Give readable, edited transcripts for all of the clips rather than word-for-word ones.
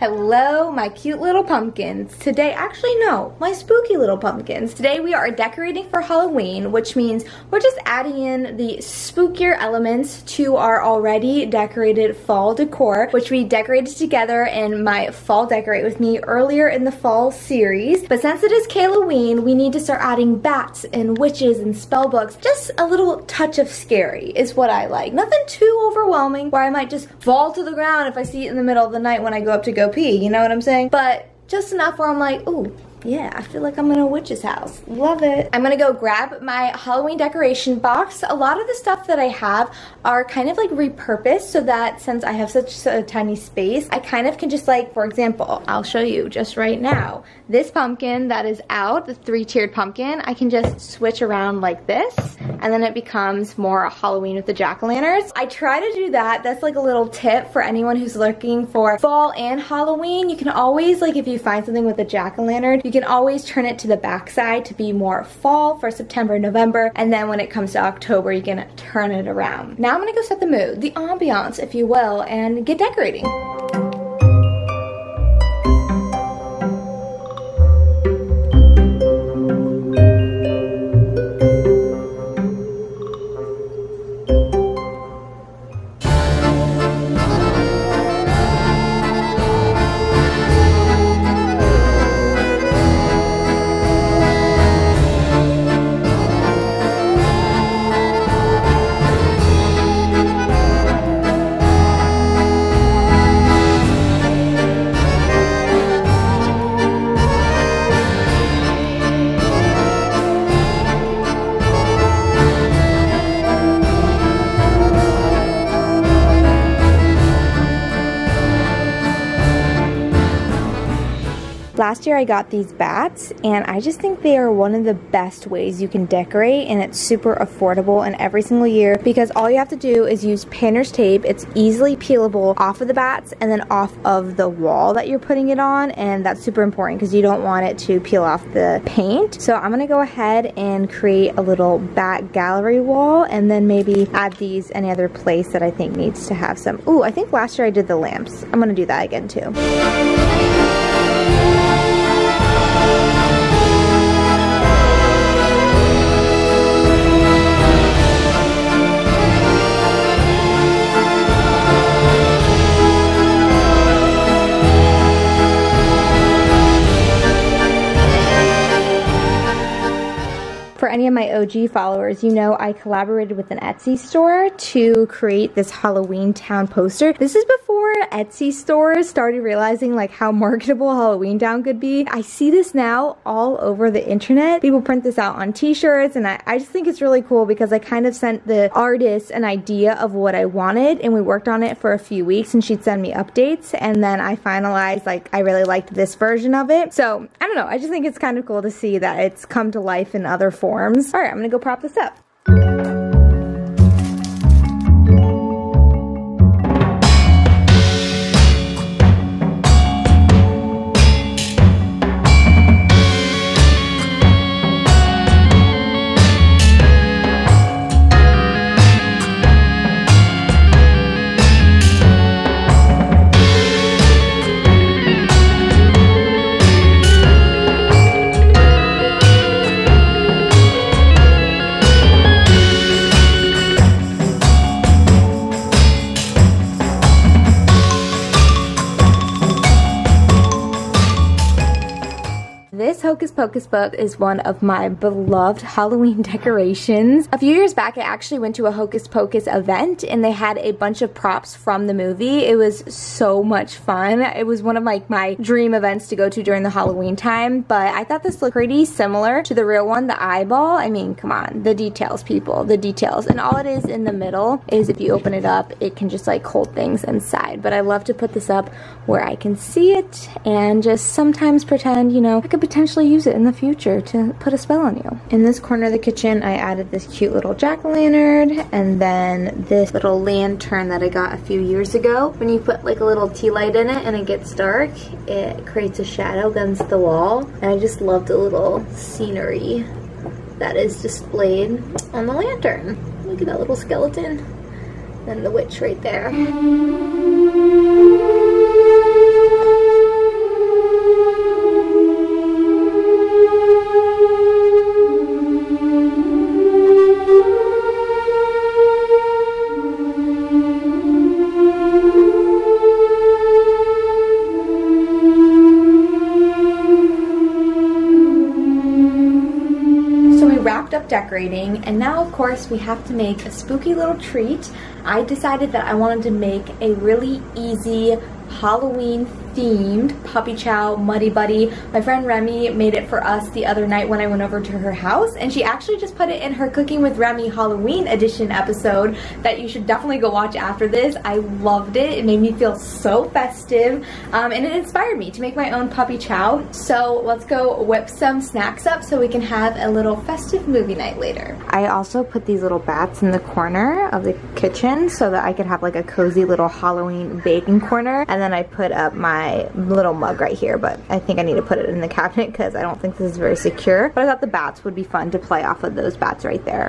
Hello, my cute little pumpkins. Today, actually no, my spooky little pumpkins. Today we are decorating for Halloween, which means we're just adding in the spookier elements to our already decorated fall decor, which we decorated together in my Fall Decorate With Me earlier in the fall series. But since it is KAIL-O-WEEN, we need to start adding bats and witches and spell books. Just a little touch of scary is what I like. Nothing too overwhelming where I might just fall to the ground if I see it in the middle of the night when I go up to go pee, you know what I'm saying? But just enough where I'm like, ooh, yeah, I feel like I'm in a witch's house. Love it. I'm gonna go grab my Halloween decoration box. A lot of the stuff that I have are kind of like repurposed so that since I have such a tiny space, I kind of can just like, for example, I'll show you just right now. This pumpkin that is out, the 3-tiered pumpkin, I can just switch around like this and then it becomes more Halloween with the jack-o'-lanterns. I try to do that. That's like a little tip for anyone who's looking for fall and Halloween. You can always, like if you find something with a jack-o'-lantern, you can always turn it to the back side to be more fall for September, November, and then when it comes to October, you can turn it around. Now I'm gonna go set the mood, the ambiance, if you will, and get decorating. Last year I got these bats and I just think they are one of the best ways you can decorate, and it's super affordable and every single year because all you have to do is use painter's tape. It's easily peelable off of the bats and then off of the wall that you're putting it on, and that's super important because you don't want it to peel off the paint. So I'm gonna go ahead and create a little bat gallery wall and then maybe add these any other place that I think needs to have some. Ooh, I think last year I did the lamps. I'm gonna do that again too. For any of my OG followers, you know I collaborated with an Etsy store to create this Halloween Town poster. This is before Etsy stores started realizing like how marketable Halloween Town could be. I see this now all over the internet. People print this out on t-shirts, and I just think it's really cool because I kind of sent the artist an idea of what I wanted and we worked on it for a few weeks and she'd send me updates, and then I finalized like I really liked this version of it. So I don't know, I just think it's kind of cool to see that it's come to life in other forms. Alright, I'm gonna go prop this up. This Hocus Pocus book is one of my beloved Halloween decorations. A few years back, I actually went to a Hocus Pocus event and they had a bunch of props from the movie. It was so much fun. It was one of my dream events to go to during the Halloween time, but I thought this looked pretty similar to the real one, the eyeball. I mean, come on, the details, people, the details. And all it is in the middle is if you open it up, it can just like hold things inside. But I love to put this up where I can see it and just sometimes pretend, you know, I could potentially use it in the future to put a spell on you. In this corner of the kitchen, I added this cute little jack-o'-lantern and then this little lantern that I got a few years ago. When you put like a little tea light in it and it gets dark, it creates a shadow against the wall. And I just love the little scenery that is displayed on the lantern. Look at that little skeleton. And the witch right there. decorating, and now of course we have to make a spooky little treat. I decided that I wanted to make a really easy Halloween themed puppy chow muddy buddy. My friend Remy made it for us the other night when I went over to her house, and she actually just put it in her Cooking with Remy Halloween edition episode that you should definitely go watch after this. I loved it. It made me feel so festive, and it inspired me to make my own puppy chow. So let's go whip some snacks up so we can have a little festive movie night later. I also put these little bats in the corner of the kitchen so that I could have like a cozy little Halloween baking corner, and then I put up my little mug right here, but I think I need to put it in the cabinet because I don't think this is very secure. But I thought the bats would be fun to play off of those bats right there.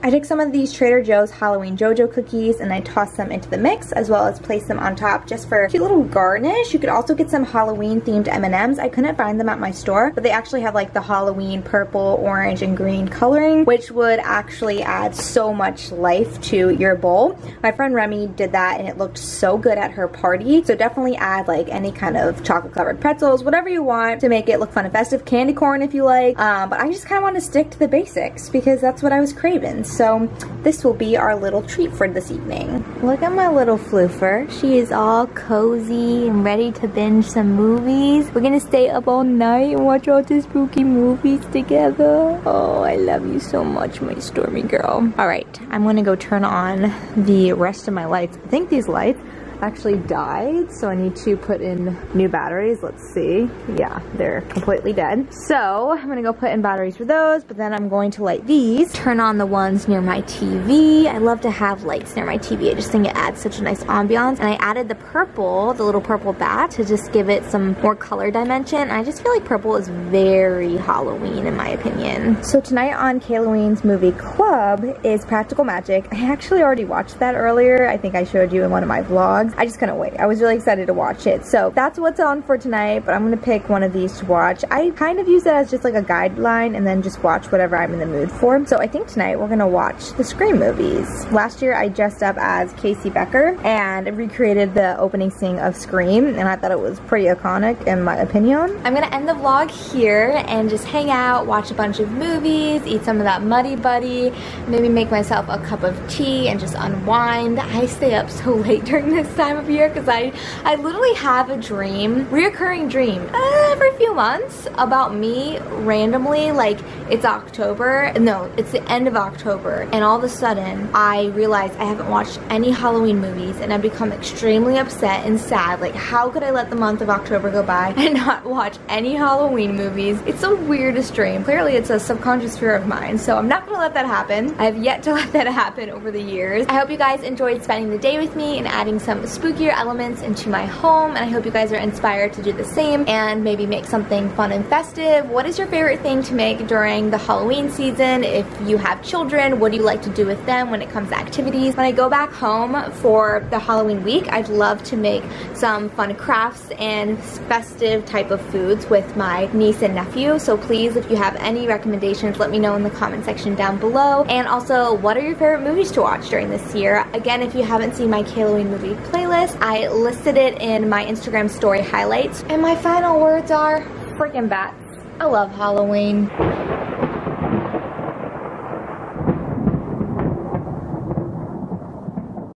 I took some of these Trader Joe's Halloween JoJo cookies and I tossed them into the mix, as well as placed them on top just for a cute little garnish. You could also get some Halloween themed M&Ms. I couldn't find them at my store, but they actually have like the Halloween purple, orange, and green coloring, which would actually add so much life to your bowl. My friend Remy did that and it looked so good at her party. So definitely add like any kind of chocolate covered pretzels, whatever you want to make it look fun and festive. Candy corn if you like, but I just kind of want to stick to the basics because that's what I was craving. So this will be our little treat for this evening. Look at my little floofer. She is all cozy and ready to binge some movies. We're gonna stay up all night and watch all the spooky movies together. Oh, I love you so much, my Stormy girl. All right, I'm gonna go turn on the rest of my lights. I think these lights actually died, so I need to put in new batteries. Let's see. Yeah, they're completely dead. So I'm gonna go put in batteries for those, but then I'm going to light these, turn on the ones near my TV. I love to have lights near my TV. I just think it adds such a nice ambiance. And I added the purple, the little purple bat, to just give it some more color dimension. I just feel like purple is very Halloween in my opinion. So tonight on KAIL-O-WEEN's movie club is Practical Magic. I actually already watched that earlier. I think I showed you in one of my vlogs. I just couldn't wait. I was really excited to watch it. So that's what's on for tonight, but I'm gonna pick one of these to watch. I kind of use it as just like a guideline and then just watch whatever I'm in the mood for. So I think tonight we're gonna watch the Scream movies. Last year I dressed up as Casey Becker and recreated the opening scene of Scream, and I thought it was pretty iconic in my opinion. I'm gonna end the vlog here and just hang out, watch a bunch of movies, eat some of that Muddy Buddy, maybe make myself a cup of tea and just unwind. I stay up so late during this time of year because I literally have a dream, reoccurring dream every few months about me randomly, like it's October, no, it's the end of October, and all of a sudden I realize I haven't watched any Halloween movies and I've become extremely upset and sad. Like, how could I let the month of October go by and not watch any Halloween movies? It's the weirdest dream. Clearly it's a subconscious fear of mine, so I'm not gonna let that happen. I have yet to let that happen over the years. I hope you guys enjoyed spending the day with me and adding some spookier elements into my home, and I hope you guys are inspired to do the same and maybe make something fun and festive. What is your favorite thing to make during the Halloween season? If you have children, what do you like to do with them when it comes to activities? When I go back home for the Halloween week, I'd love to make some fun crafts and festive type of foods with my niece and nephew. So please, if you have any recommendations, let me know in the comment section down below. And also, what are your favorite movies to watch during this year? Again, if you haven't seen my KAIL-O-WEEN movie playlist, I listed it in my Instagram story highlights. And my final words are freaking bats. I love Halloween.